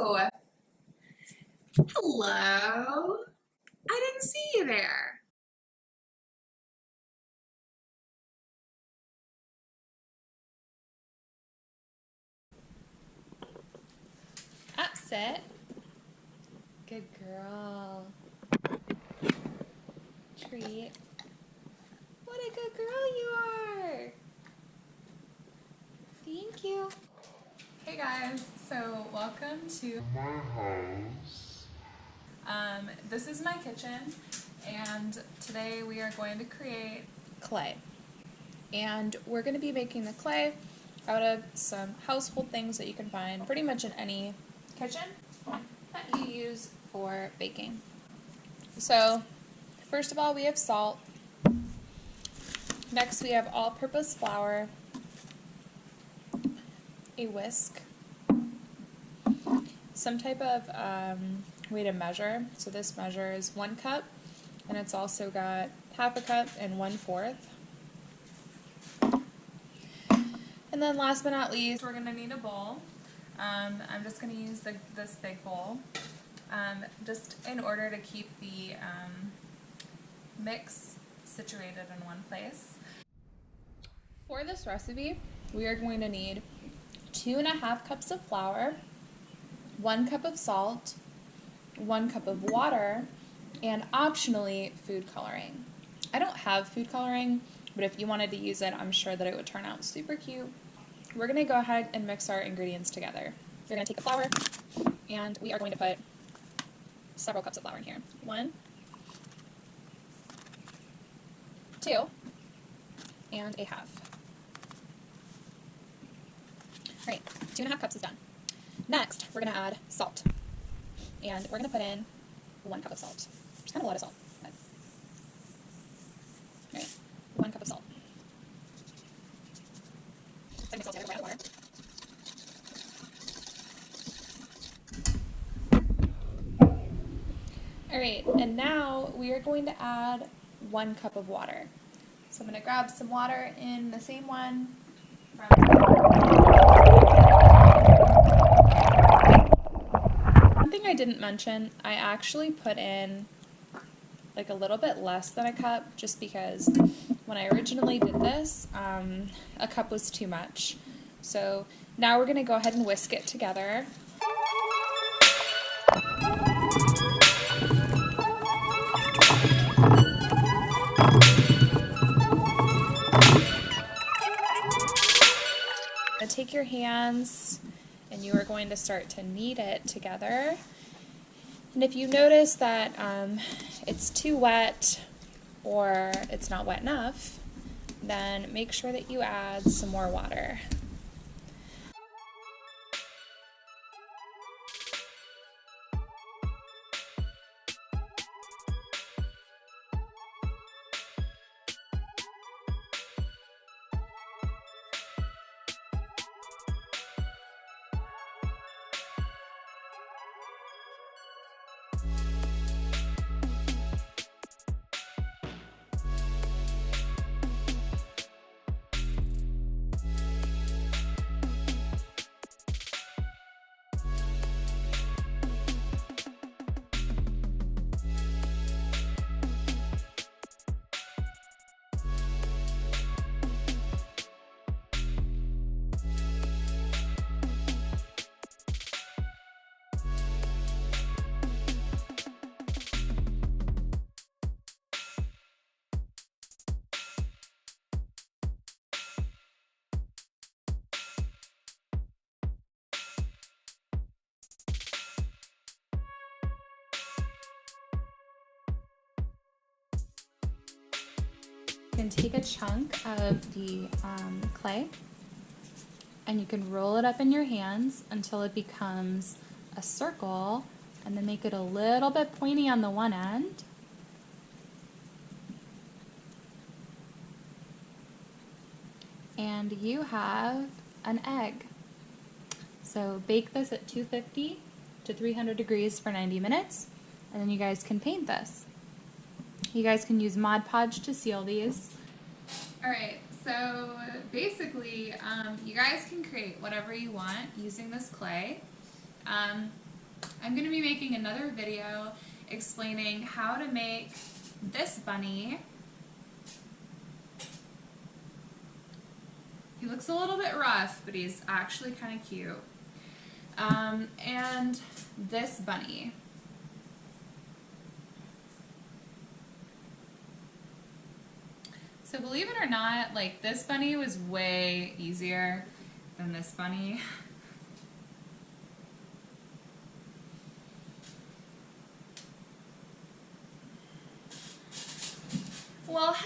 Hello. Hello. I didn't see you there. Up, sit. Good girl. Treat. What a good girl you are. Thank you. Hey guys, so welcome to my house. This is my kitchen, and today we are going to create clay. And we're going to be making the clay out of some household things that you can find pretty much in any kitchen that you use for baking. So, first of all, we have salt. Next, we have all-purpose flour, a whisk, some type of way to measure. So this measure is 1 cup, and it's also got half a cup and 1/4. And then last but not least, we're going to need a bowl. I'm just going to use this big bowl, just in order to keep the mix situated in one place. For this recipe, we are going to need 2.5 cups of flour, 1 cup of salt, 1 cup of water, and optionally food coloring. I don't have food coloring, but if you wanted to use it, I'm sure that it would turn out super cute. We're going to go ahead and mix our ingredients together. We're going to take the flour, and we are going to put several cups of flour in here. 1, 2, and a half. All right, 2.5 cups is done. Next, we're going to add salt, and we're going to put in 1 cup of salt, which is kind of a lot of salt. But... All right, 1 cup of salt. So mix all together, add water. All right, and now we are going to add 1 cup of water. So I'm going to grab some water in the same one. One thing I didn't mention, I actually put in like a little bit less than a cup, just because when I originally did this, a cup was too much. So now we're going to go ahead and whisk it together. Take your hands and you are going to start to knead it together. And if you notice that it's too wet or it's not wet enough, then make sure that you add some more water. You can take a chunk of the clay and you can roll it up in your hands until it becomes a circle, and then make it a little bit pointy on the one end. And you have an egg. So bake this at 250 to 300 degrees for 90 minutes, and then you guys can paint this. You guys can use Mod Podge to seal these. Alright, so basically you guys can create whatever you want using this clay. I'm going to be making another video explaining how to make this bunny. He looks a little bit rough, but he's actually kind of cute. And this bunny. So believe it or not, like this bunny was way easier than this bunny. Well,